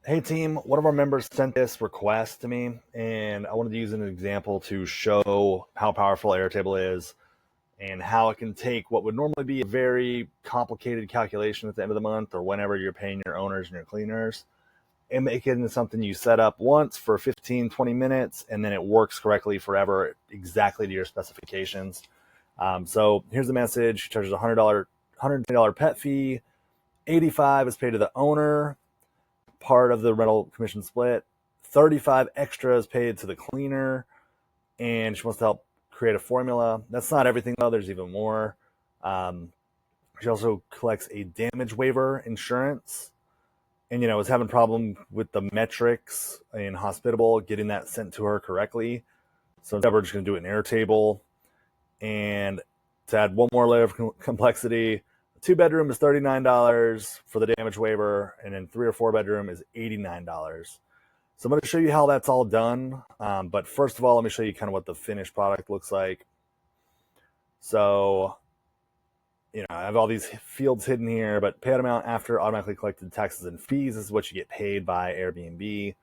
Hey team, one of our members sent this request to me, and I wanted to use an example to show how powerful Airtable is and how it can take what would normally be a very complicated calculation at the end of the month or whenever you're paying your owners and your cleaners and make it into something you set up once for 15, 20 minutes, and then it works correctly forever, exactly to your specifications. So here's the message. She charges $120 pet fee. 85 is paid to the owner, part of the rental commission split. 35 extra is paid to the cleaner, and she wants to help create a formula. That's not everything though. There's even more. She also collects a damage waiver insurance, and is having problem with the metrics in Hospitable getting that sent to her correctly. So instead we're just going to do it in Airtable. And to add one more layer of complexity, a 2-bedroom is $39 for the damage waiver, and then 3 or 4 bedroom is $89. So I'm going to show you how that's all done. But first of all, let me show you kind of what the finished product looks like. So, I have all these fields hidden here, but payout amount after automatically collected taxes and fees is what you get paid by Airbnb.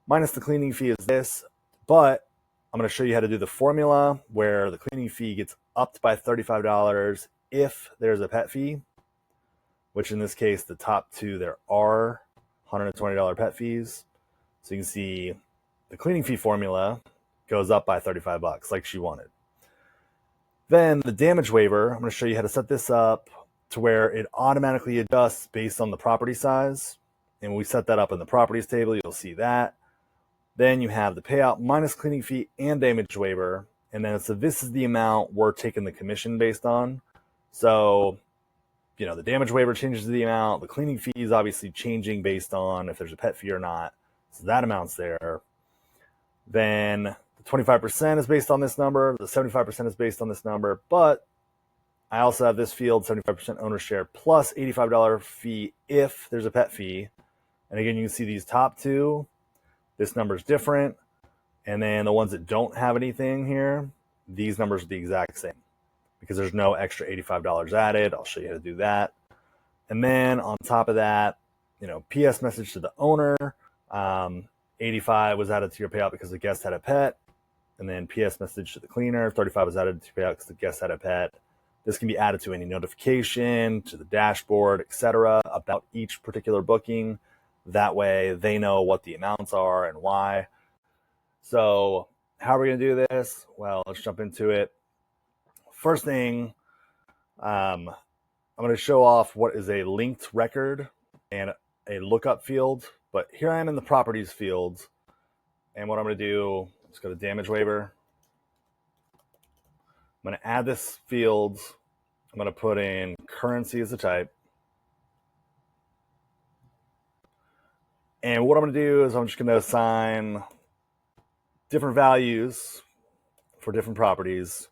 Minus the cleaning fee is this, but I'm going to show you how to do the formula where the cleaning fee gets upped by $35 if there's a pet fee, which in this case, the top two, there are $120 pet fees. So you can see the cleaning fee formula goes up by $35 like she wanted. Then the damage waiver, I'm going to show you how to set this up to where it automatically adjusts based on the property size. And when we set that up in the properties table, you'll see that. Then you have the payout minus cleaning fee and damage waiver. And then so this is the amount we're taking the commission based on. So, the damage waiver changes the amount. The cleaning fee is obviously changing based on if there's a pet fee or not. So that amount's there. Then the 25% is based on this number. The 75% is based on this number. But I also have this field, 75% owner share plus $85 fee if there's a pet fee. And again, you can see these top two. This number is different. And then the ones that don't have anything here, these numbers are the exact same because there's no extra $85 added. I'll show you how to do that. And then on top of that, PS message to the owner. 85 was added to your payout because the guest had a pet. And then PS message to the cleaner. 35 was added to your payout because the guest had a pet. This can be added to any notification, to the dashboard, etc., about each particular booking. That way they know what the amounts are and why. So how are we going to do this? Well, let's jump into it. First thing, I'm going to show off what is a linked record and a lookup field. But here I am in the properties field. And what I'm going to do is go to damage waiver. I'm going to add this field. I'm going to put in currency as a type. And what I'm going to do is I'm just going to assign different values for different properties.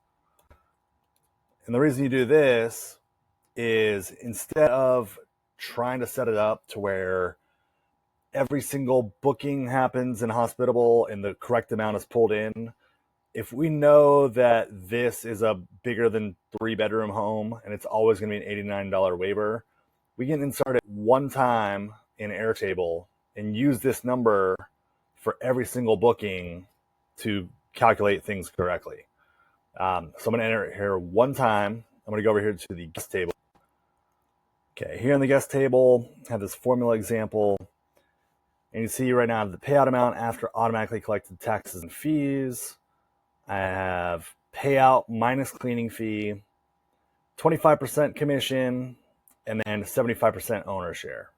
And the reason you do this is instead of trying to set it up to where every single booking happens in Hospitable and the correct amount is pulled in, if we know that this is a bigger than 3-bedroom home and it's always going to be an $89 waiver, we can insert it one time in Airtable and use this number for every single booking to calculate things correctly. So I'm going to enter it here one time. I'm going to go over here to the guest table. Okay, here in the guest table, I have this formula example. And you see right now I have the payout amount after automatically collected taxes and fees. I have payout minus cleaning fee, 25% commission, and then 75% owner share.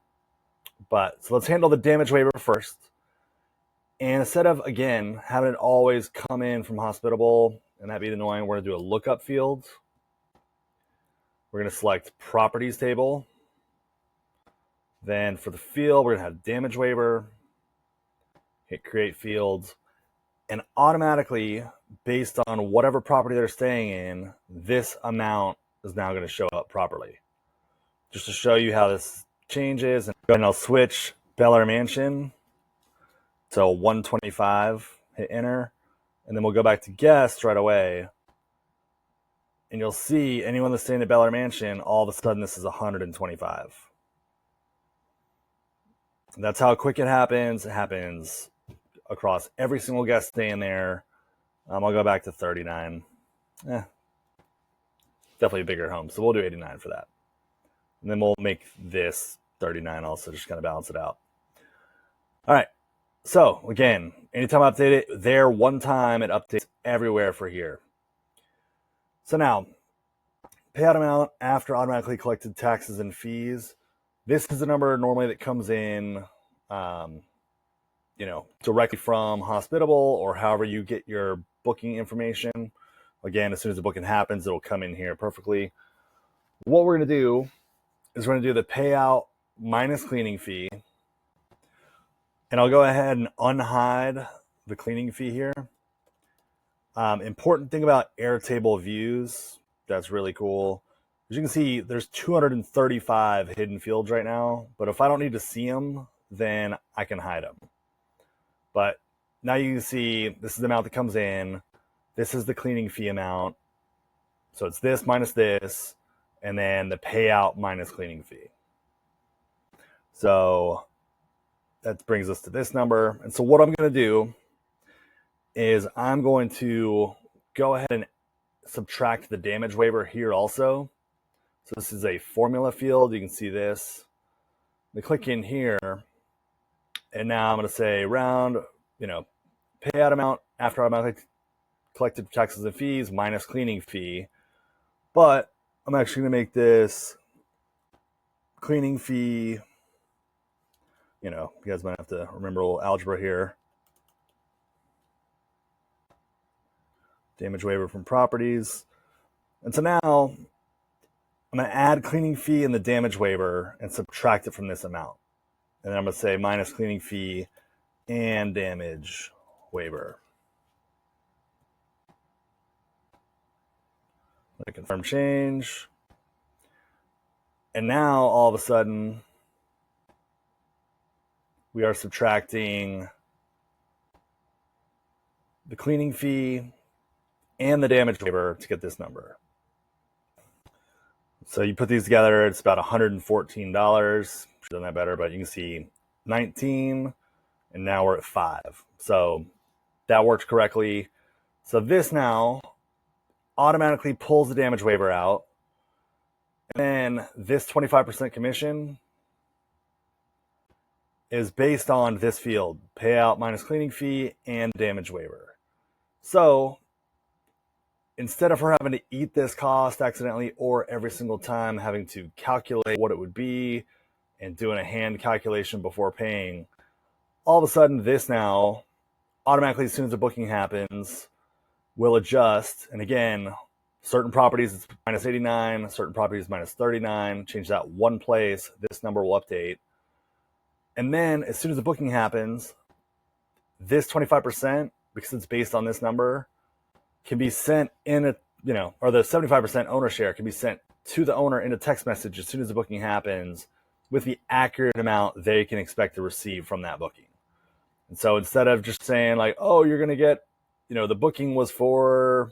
So let's handle the damage waiver first. And instead of, again, having it always come in from Hospitable, and that'd be annoying, we're going to do a lookup field. We're going to select properties table. Then for the field, we're going to have damage waiver. Hit create fields. And automatically, based on whatever property they're staying in, this amount is now going to show up properly. Just to show you how this changes, and I'll switch Bel Air Mansion. So 125, hit enter. And then we'll go back to guests right away. And you'll see anyone that's staying at Bel Air Mansion, all of a sudden this is 125. That's how quick it happens. It happens across every single guest stay in there. I'll go back to 39. Definitely a bigger home. So we'll do 89 for that. And then we'll make this 39 also, just kind of balance it out. All right. So again, anytime I update it there one time, it updates everywhere for here. So now, payout amount after automatically collected taxes and fees. This is the number normally that comes in, directly from Hospitable or however you get your booking information. Again, as soon as the booking happens, it'll come in here perfectly. What we're going to do is we're going to do the payout minus cleaning fee. And I'll go ahead and unhide the cleaning fee here. Important thing about Airtable views, that's really cool. As you can see, there's 235 hidden fields right now, but if I don't need to see them, then I can hide them. But now you can see this is the amount that comes in. This is the cleaning fee amount. So it's this minus this, and then the payout minus cleaning fee. So that brings us to this number. And so what I'm going to do is I'm going to go ahead and subtract the damage waiver here also. So this is a formula field. You can see this. I'm going to click in here. And now I'm going to say round, payout amount after automatically collected taxes and fees minus cleaning fee. But I'm actually going to make this cleaning fee, you guys might have to remember a little algebra here. Damage waiver from properties. And so now I'm going to add cleaning fee in the damage waiver and subtract it from this amount. And then I'm going to say minus cleaning fee and damage waiver. I confirm change. And now all of a sudden, we are subtracting the cleaning fee and the damage waiver to get this number. So you put these together, it's about $114. Should have done that better, but you can see 19, and now we're at 5. So that worked correctly. So this now automatically pulls the damage waiver out. And then this 25% commission is based on this field, payout minus cleaning fee and damage waiver. So instead of her having to eat this cost accidentally or every single time having to calculate what it would be and doing a hand calculation before paying, all of a sudden this now automatically, as soon as the booking happens, will adjust. And again, certain properties it's minus 89, certain properties minus 39. Change that one place, this number will update. And then as soon as the booking happens, this 25%, because it's based on this number, can be sent in a, or the 75% owner share can be sent to the owner in a text message as soon as the booking happens with the accurate amount they can expect to receive from that booking. And so instead of just saying like, oh, you're going to get, the booking was for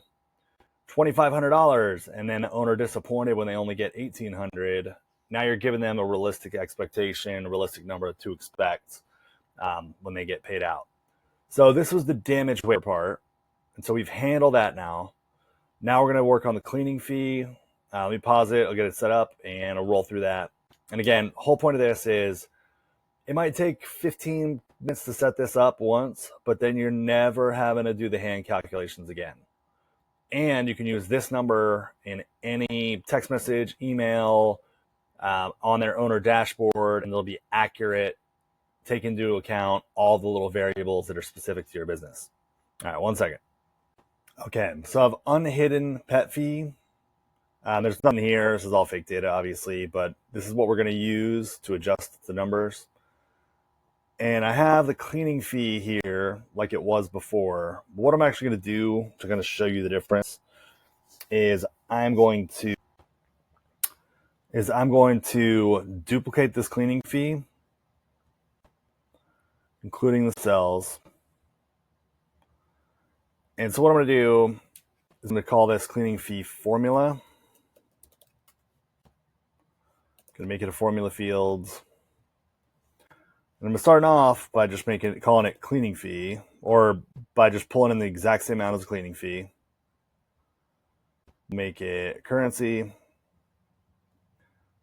$2,500 and then the owner disappointed when they only get $1,800, now you're giving them a realistic expectation, a realistic number to expect when they get paid out. So this was the damage waiver part. And so we've handled that now. Now we're going to work on the cleaning fee. Let me pause it. I'll get it set up and I'll roll through that. And again, whole point of this is it might take 15 minutes to set this up once, but then you're never having to do the hand calculations again. And you can use this number in any text message, email, on their owner dashboard, and they'll be accurate, take into account all the little variables that are specific to your business. All right, one second. Okay, so I've unhidden pet fee. There's nothing here. This is all fake data, obviously, but this is what we're going to use to adjust the numbers. And I have the cleaning fee here like it was before. But what I'm actually going to do to kind of show you the difference is I'm going to duplicate this cleaning fee, including the cells. And so what I'm going to do is I'm going to call this cleaning fee formula. I'm going to make it a formula field. And I'm starting off by just calling it cleaning fee, or by just pulling in the exact same amount as cleaning fee. Make it currency.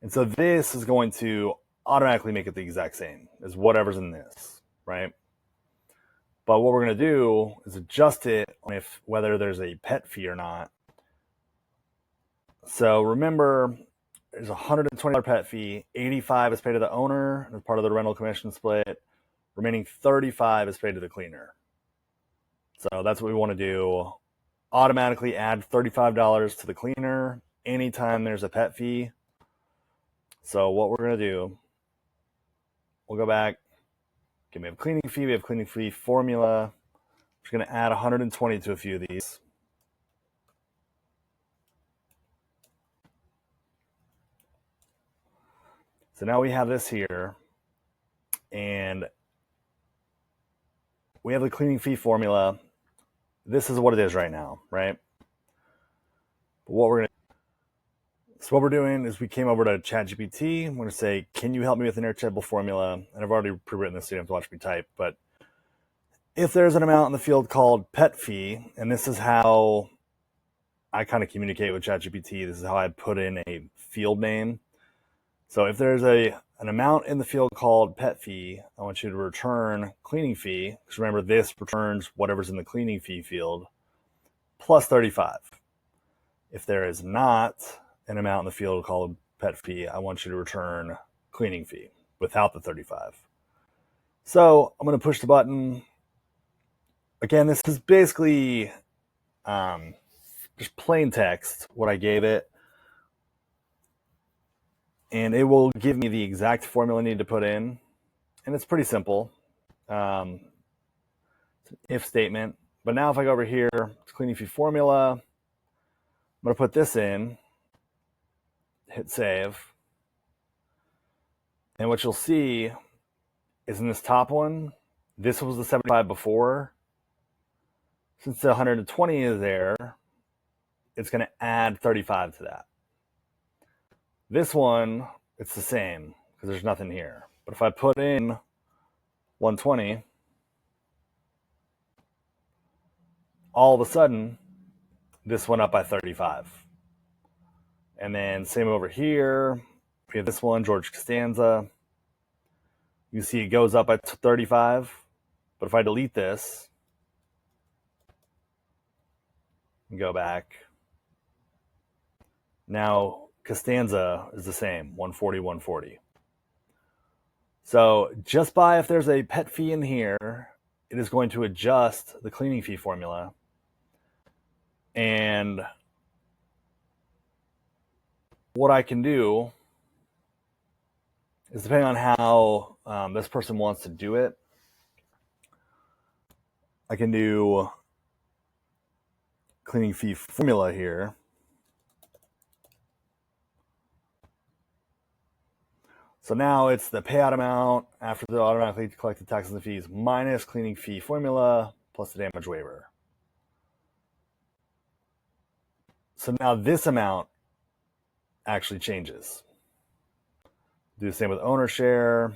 And so this is going to automatically make it the exact same as whatever's in this, right? But what we're going to do is adjust it on whether there's a pet fee or not. So remember, there's a $120 pet fee. 85 is paid to the owner as part of the rental commission split. Remaining 35 is paid to the cleaner. So that's what we want to do. Automatically add $35 to the cleaner anytime there's a pet fee. So what we're going to do, we'll go back. Okay, we have cleaning fee. We have cleaning fee formula. We're going to add 120 to a few of these. So now we have this here, and we have the cleaning fee formula. This is what it is right now, right? But what we're doing is we came over to ChatGPT. I'm going to say, can you help me with an Airtable formula? And I've already pre-written this, so you don't have to watch me type. But if there's an amount in the field called pet fee, and this is how I kind of communicate with ChatGPT. This is how I put in a field name. So if there's an amount in the field called pet fee, I want you to return cleaning fee, because remember, this returns whatever's in the cleaning fee field, plus 35. If there is not an amount in the field called pet fee, I want you to return cleaning fee without the 35. So I'm going to push the button. Again, this is basically just plain text, what I gave it. And it will give me the exact formula I need to put in. And it's pretty simple. It's an if statement. But now if I go over here, it's cleaning fee formula. I'm going to put this in, hit save. And what you'll see is in this top one, this was the 75 before. Since the 120 is there, it's going to add 35 to that. This one, it's the same because there's nothing here. But if I put in 120, all of a sudden, this went up by 35. And then same over here. We have this one, George Costanza. You see it goes up by 35. But if I delete this and go back, now Costanza is the same, 140, 140. So just by if there's a pet fee in here, it is going to adjust the cleaning fee formula. And what I can do is, depending on how this person wants to do it, I can do cleaning fee formula here. So now it's the payout amount after the automatically collected taxes and fees minus cleaning fee formula plus the damage waiver. So now this amount actually changes. Do the same with owner share.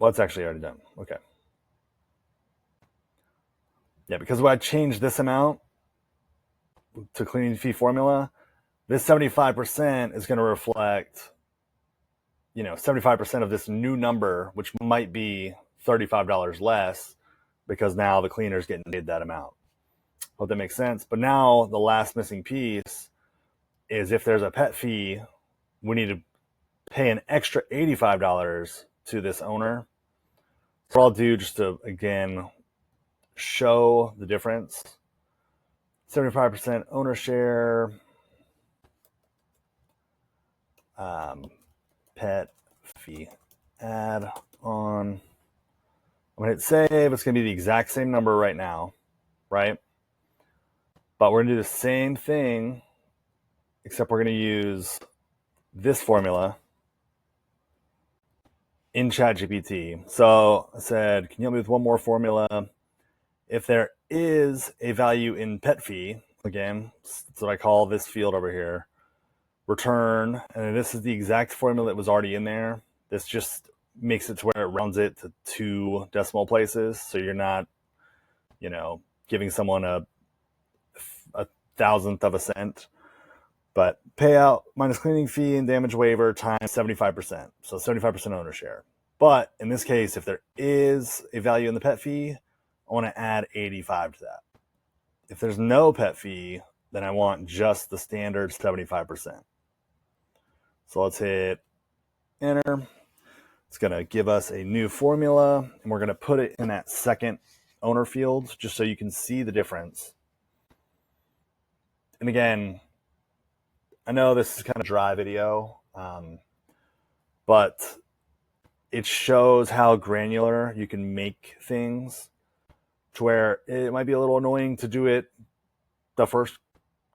Well, it's actually already done. Okay. Yeah, because when I changed this amount to cleaning fee formula, this 75% is going to reflect, 75% of this new number, which might be $35 less, because now the cleaner's getting paid that amount. Hope that makes sense. But now the last missing piece is, if there's a pet fee, we need to pay an extra $85 to this owner. So I'll do, just to, again, show the difference. 75% owner share, pet fee add on. I'm going to hit save. It's going to be the exact same number right now, right? But we're going to do the same thing, except we're going to use this formula in ChatGPT. So I said, can you help me with one more formula? If there is a value in pet fee, again, that's what I call this field over here, return, and this is the exact formula that was already in there. This just makes it to where it rounds it to 2 decimal places, so you're not, giving someone a thousandth of a cent. But payout minus cleaning fee and damage waiver times 75%, so 75% owner share. But in this case, if there is a value in the pet fee, I want to add 85 to that. If there's no pet fee, then I want just the standard 75%. So let's hit enter. It's going to give us a new formula, and we're going to put it in that second owner field just so you can see the difference. And again, I know this is kind of a dry video, but it shows how granular you can make things to where it might be a little annoying to do it the first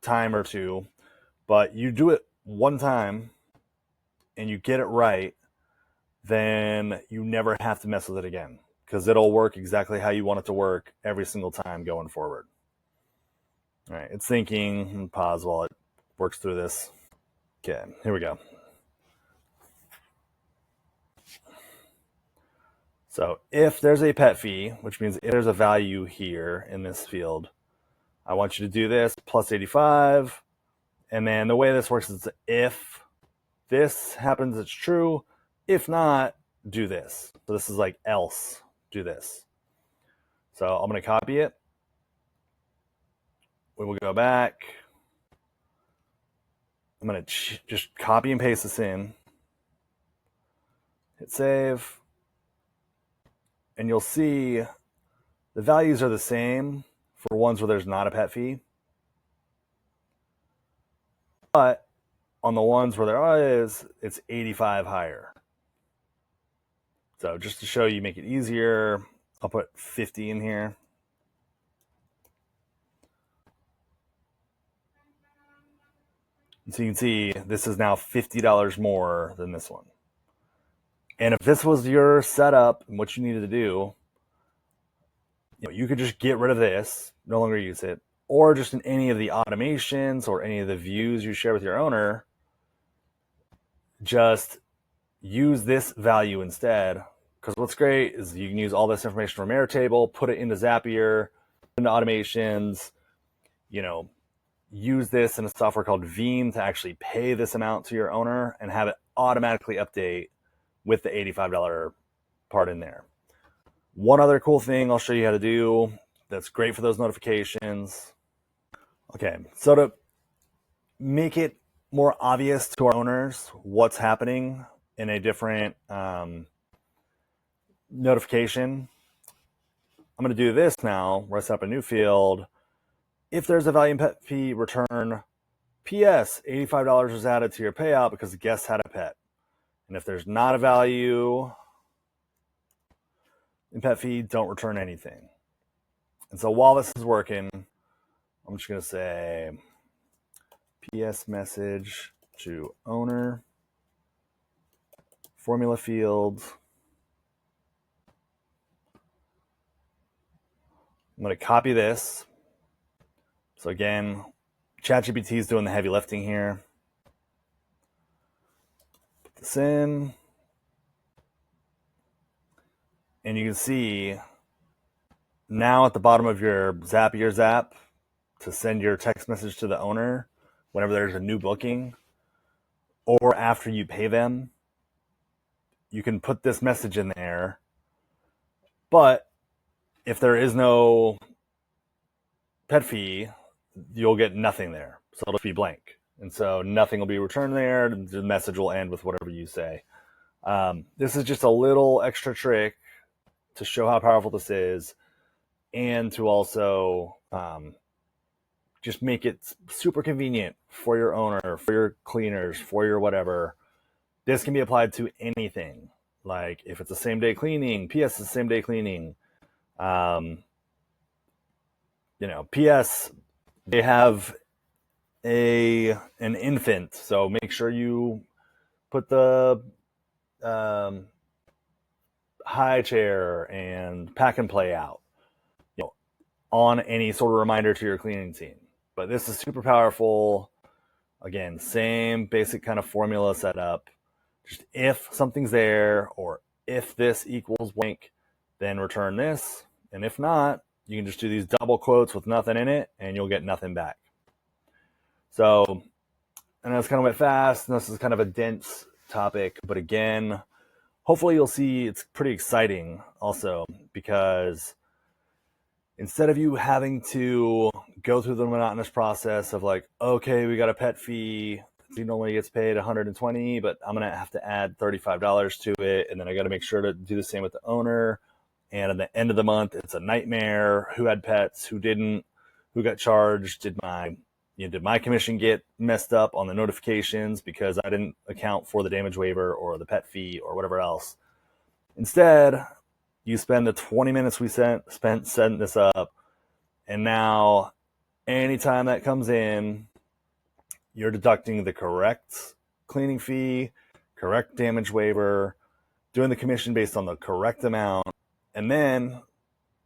time or two, but you do it one time and you get it right, then you never have to mess with it again, because it'll work exactly how you want it to work every single time going forward. All right, it's thinking. Pause while it works through this. Okay, here we go. So if there's a pet fee, which means if there's a value here in this field, I want you to do this plus 85. And then the way this works is if this happens, it's true. If not, do this. So this is like else, do this. So I'm going to copy it. We will go back. I'm going to just copy and paste this in. Hit save. And you'll see the values are the same for ones where there's not a pet fee. But on the ones where there is, it's 85 higher. So just to show you, make it easier, I'll put 50 in here. And so you can see this is now $50 more than this one. And if this was your setup and what you needed to do, you could just get rid of this, no longer use it, or just in any of the automations or any of the views you share with your owner, just use this value instead. Because what's great is you can use all this information from Airtable, put it into Zapier, into automations, use this in a software called Veeam to actually pay this amount to your owner and have it automatically update with the $85 part in there. One other cool thing I'll show you how to do that's great for those notifications. Okay, so to make it more obvious to our owners what's happening in a different notification, I'm going to do this now where I set up a new field. If there's a value in pet fee, return PS, $85 was added to your payout because the guest had a pet. And if there's not a value in pet fee, don't return anything. And so while this is working, I'm just going to say PS message to owner, formula field. I'm going to copy this. So again, ChatGPT is doing the heavy lifting here. Put this in. And you can see now at the bottom of your Zapier Zap to send your text message to the owner whenever there's a new booking or after you pay them, you can put this message in there. But if there is no pet fee, you'll get nothing there. So it'll be blank. And so nothing will be returned there. The message will end with whatever you say. This is just a little extra trick to show how powerful this is and to also just make it super convenient for your owner, for your cleaners, for your whatever. This can be applied to anything. Like if it's a same day cleaning, PS is same day cleaning. PS, they have an infant, so make sure you put the high chair and pack and play out, on any sort of reminder to your cleaning team. But this is super powerful. Again, same basic kind of formula setup. Just if something's there, or if this equals blank, then return this. And if not, you can just do these double quotes with nothing in it, and you'll get nothing back. So, and that's kind of went fast, and this is kind of a dense topic, but again, hopefully you'll see it's pretty exciting also, because instead of you having to go through the monotonous process of like, okay, we got a pet fee, he normally gets paid $120, but I'm going to have to add $35 to it, and then I got to make sure to do the same with the owner. And at the end of the month, it's a nightmare. Who had pets? Who didn't? Who got charged? Did my commission get messed up on the notifications because I didn't account for the damage waiver or the pet fee or whatever else? Instead, you spend the 20 minutes we spent setting this up, and now anytime that comes in, you're deducting the correct cleaning fee, correct damage waiver, doing the commission based on the correct amount. And then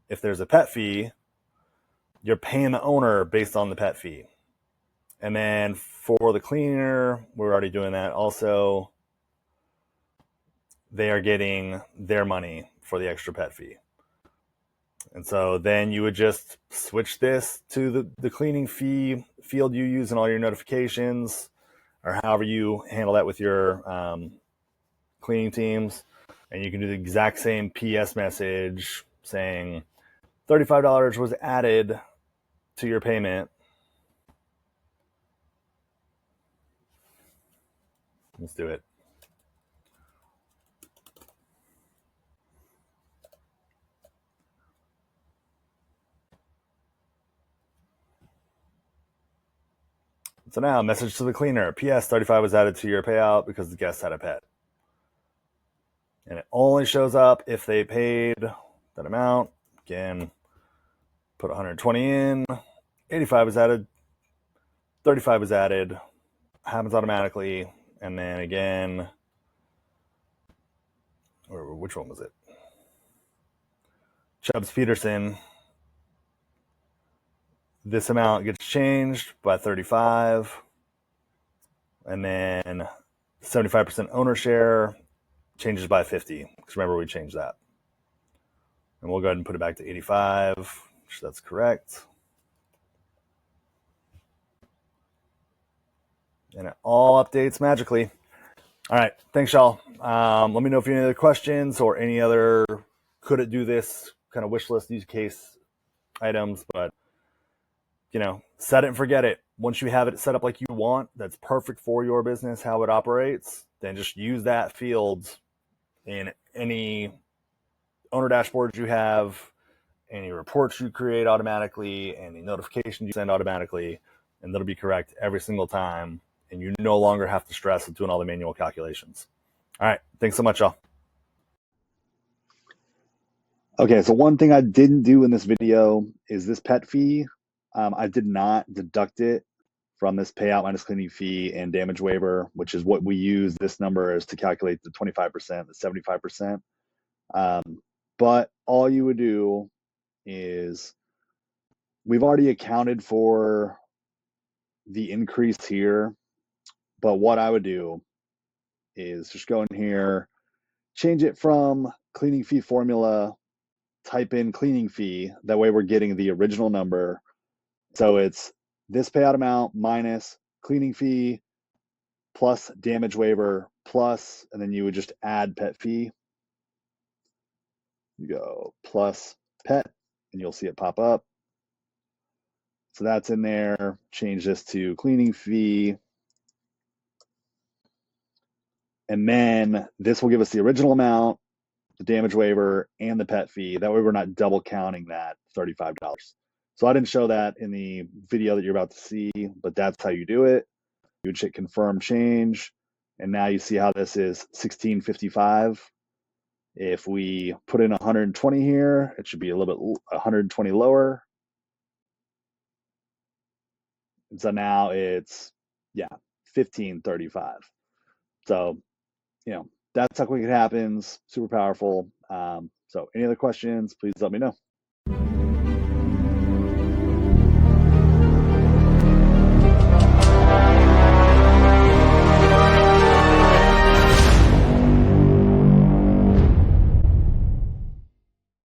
if there's a pet fee, you're paying the owner based on the pet fee. And then for the cleaner, we're already doing that also. They are getting their money for the extra pet fee. And so then you would just switch this to the cleaning fee field you use in all your notifications, or however you handle that with your cleaning teams. And you can do the exact same PS message saying $35 was added to your payment. Let's do it. So now, message to the cleaner. PS, $35 was added to your payout because the guest had a pet. And it only shows up if they paid that amount. Again, put 120 in. 85 was added. 35 was added. Happens automatically. And then again, or which one was it? Chubbs Peterson. This amount gets changed by 35. And then 75% owner share changes by 50. Because remember, we changed that. And we'll go ahead and put it back to 85. So that's correct. And it all updates magically. All right. Thanks, y'all. Let me know if you have any other questions or any other could it do this kind of wish list use case items. But, set it and forget it. Once you have it set up like you want, that's perfect for your business, how it operates, then just use that field in any owner dashboards you have, any reports you create automatically, any notifications you send automatically, and that'll be correct every single time. And you no longer have to stress with doing all the manual calculations. All right. Thanks so much, y'all. Okay, so one thing I didn't do in this video is this pet fee. I did not deduct it from this payout minus cleaning fee and damage waiver, which is what we use this number is to calculate the 25%, the 75%. But all you would do is we've already accounted for the increase here. But what I would do is just go in here, change it from cleaning fee formula, type in cleaning fee. That way we're getting the original number. So it's this payout amount minus cleaning fee plus damage waiver plus, and then you would just add pet fee. You go plus pet, and you'll see it pop up. So that's in there. Change this to cleaning fee. And then this will give us the original amount, the damage waiver, and the pet fee. That way we're not double counting that $35. So I didn't show that in the video that you're about to see, but that's how you do it. You would hit confirm change, and now you see how this is $16.55. If we put in 120 here, it should be a little bit 120 lower. And so now it's, $15.35. So, that's how quick it happens. Super powerful. So any other questions, please let me know.